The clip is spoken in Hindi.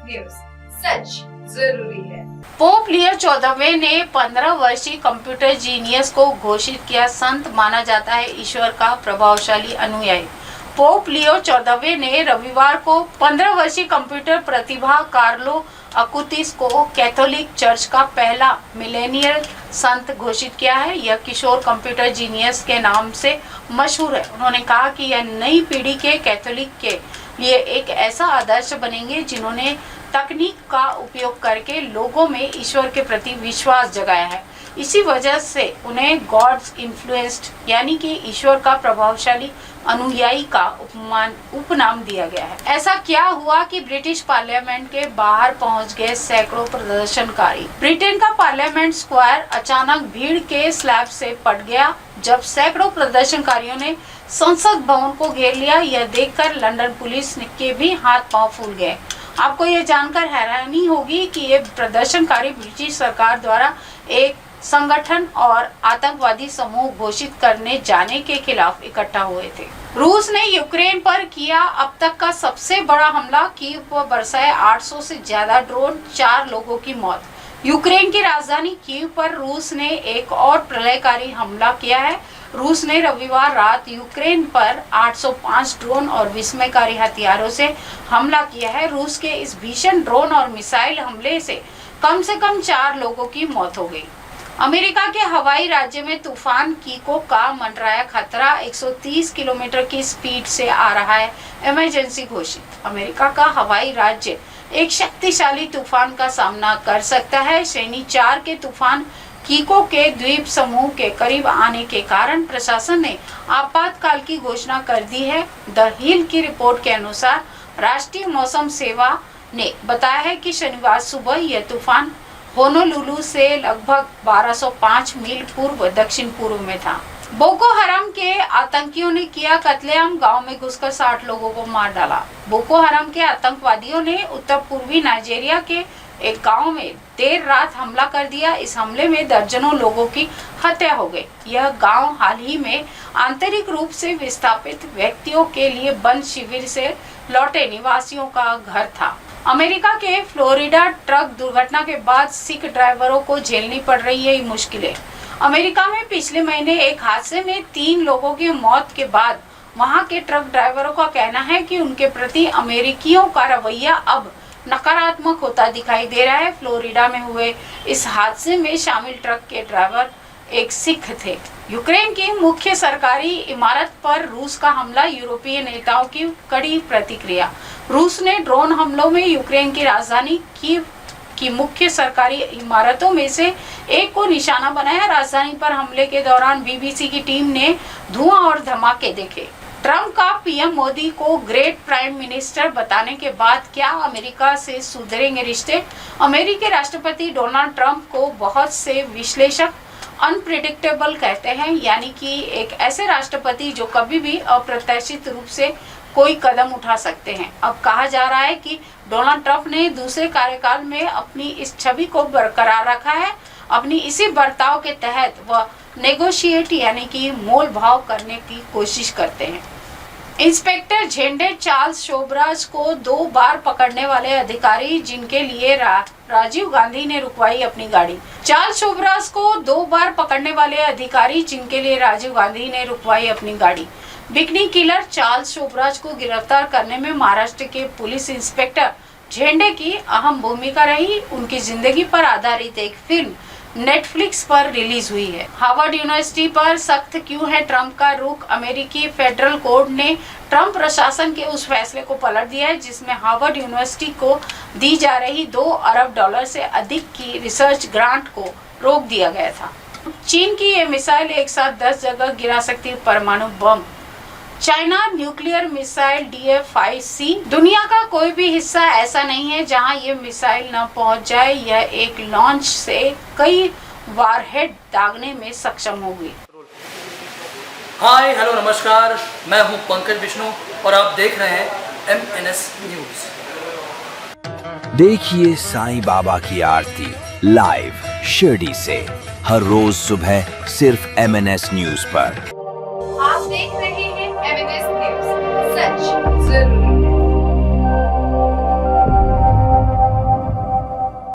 न्यूज, सच जरूरी है। पोप लियो 14वें ने 15 वर्षीय कंप्यूटर जीनियस को घोषित किया। संत माना जाता है ईश्वर का प्रभावशाली अनुयायी। पोप लियो 14वें ने रविवार को 15 वर्षीय कंप्यूटर प्रतिभा कार्लो अकुतिस को कैथोलिक चर्च का पहला मिलेनियल संत घोषित किया है। यह किशोर कंप्यूटर जीनियस के नाम से मशहूर है। उन्होंने कहा कि यह नई पीढ़ी के कैथोलिक के लिए एक ऐसा आदर्श बनेंगे जिन्होंने तकनीक का उपयोग करके लोगों में ईश्वर के प्रति विश्वास जगाया है। इसी वजह से उन्हें गॉड्स इन्फ्लुएंस्ड यानी कि ईश्वर का प्रभावशाली अनुयायी का उपनाम दिया गया है। ऐसा क्या हुआ कि ब्रिटिश पार्लियामेंट के बाहर पहुंच गए सैकड़ों प्रदर्शनकारी। ब्रिटेन का पार्लियामेंट स्क्वायर अचानक भीड़ के स्लैब से पट गया जब सैकड़ों प्रदर्शनकारियों ने संसद भवन को घेर लिया। यह देखकर लंदन पुलिस के भी हाथ पांव फूल गए। आपको यह जानकर हैरानी होगी कि ये प्रदर्शनकारी ब्रिटिश सरकार द्वारा एक संगठन और आतंकवादी समूह घोषित करने जाने के खिलाफ इकट्ठा हुए थे। रूस ने यूक्रेन पर किया अब तक का सबसे बड़ा हमला। कीव पर बरसाए 800 से ज्यादा ड्रोन, 4 लोगों की मौत। यूक्रेन की राजधानी कीव पर रूस ने एक और प्रलयकारी हमला किया है। रूस ने रविवार रात यूक्रेन पर 805 ड्रोन और विस्मयकारी हथियारों से हमला किया है। रूस के इस भीषण ड्रोन और मिसाइल हमले से कम 4 लोगों की मौत हो गई। अमेरिका के हवाई राज्य में तूफान कीको का मंडराया खतरा 130 किलोमीटर की स्पीड से आ रहा है। इमरजेंसी घोषित। अमेरिका का हवाई राज्य एक शक्तिशाली तूफान का सामना कर सकता है। श्रेणी 4 के तूफान कीको के द्वीप समूह के करीब आने के कारण प्रशासन ने आपातकाल की घोषणा कर दी है। द हिल की रिपोर्ट के अनुसार राष्ट्रीय मौसम सेवा ने बताया है कि शनिवार सुबह यह तूफान होनोलुलु से लगभग 1205 मील पूर्व दक्षिण पूर्व में था। बोको हराम के आतंकियों ने किया कत्लेआम। गांव में घुसकर 60 लोगों को मार डाला। बोको हराम के आतंकवादियों ने उत्तर पूर्वी नाइजीरिया के एक गांव में देर रात हमला कर दिया। इस हमले में दर्जनों लोगों की हत्या हो गई। यह गांव हाल ही में आंतरिक रूप से विस्थापित व्यक्तियों के लिए बंद शिविर से लौटे निवासियों का घर था। अमेरिका के फ्लोरिडा ट्रक दुर्घटना के बाद सिख ड्राइवरों को झेलनी पड़ रही है मुश्किलें। अमेरिका में पिछले महीने एक हादसे में 3 लोगों की मौत के बाद वहां के ट्रक ड्राइवरों का कहना है कि उनके प्रति अमेरिकियों का रवैया अब नकारात्मक होता दिखाई दे रहा है। फ्लोरिडा में हुए इस हादसे में शामिल ट्रक के ड्राइवर एक सिख थे। यूक्रेन की मुख्य सरकारी इमारत पर रूस का हमला, यूरोपीय नेताओं की कड़ी प्रतिक्रिया। रूस ने ड्रोन हमलों में यूक्रेन की राजधानी कीव की मुख्य सरकारी इमारतों में से एक को निशाना बनाया। राजधानी पर हमले के दौरान बीबीसी की टीम ने धुआं और धमाके देखे। ट्रंप का पीएम मोदी को ग्रेट प्राइम मिनिस्टर बताने के बाद क्या अमेरिका से सुधरेंगे रिश्ते? अमेरिकी राष्ट्रपति डोनाल्ड ट्रंप को बहुत से विश्लेषक अनप्रिडिक्टेबल कहते हैं, यानी कि एक ऐसे राष्ट्रपति जो कभी भी अप्रत्याशित रूप से कोई कदम उठा सकते हैं। अब कहा जा रहा है कि डोनाल्ड ट्रंप ने दूसरे कार्यकाल में अपनी इस छवि को बरकरार रखा है। अपनी इसी बर्ताव के तहत वह नेगोशिएट यानी कि मोल भाव करने की कोशिश करते हैं। इंस्पेक्टर झेंडे चार्ल्स शोबराज को 2 बार पकड़ने वाले अधिकारी जिनके लिए राजीव गांधी ने रुकवाई अपनी गाड़ी। चार्ल्स शोबराज को 2 बार पकड़ने वाले अधिकारी जिनके लिए राजीव गांधी ने रुकवाई अपनी गाड़ी। बिकनी किलर चार्ल्स शोबराज को गिरफ्तार करने में महाराष्ट्र के पुलिस इंस्पेक्टर झेंडे की अहम भूमिका रही। उनकी जिंदगी पर आधारित एक फिल्म नेटफ्लिक्स पर रिलीज हुई है। हार्वर्ड यूनिवर्सिटी पर सख्त क्यों है ट्रंप का रुख? अमेरिकी फेडरल कोर्ट ने ट्रंप प्रशासन के उस फैसले को पलट दिया है जिसमें हार्वर्ड यूनिवर्सिटी को दी जा रही $2 अरब से अधिक की रिसर्च ग्रांट को रोक दिया गया था। चीन की ये मिसाइल एक साथ 10 जगह गिरा सकती है परमाणु बम। China nuclear missile DF-5C। दुनिया का कोई भी हिस्सा ऐसा नहीं है जहां ये मिसाइल न पहुंच जाए। यह एक लॉन्च से कई वारहेड दागने में सक्षम होगी। हाय हेलो नमस्कार, मैं हूं पंकज विष्णु और आप देख रहे हैं MNS न्यूज। देखिए साईं बाबा की आरती लाइव शिरडी से हर रोज सुबह सिर्फ MNS न्यूज पर। आप देख रहे हैं MNS न्यूज, सच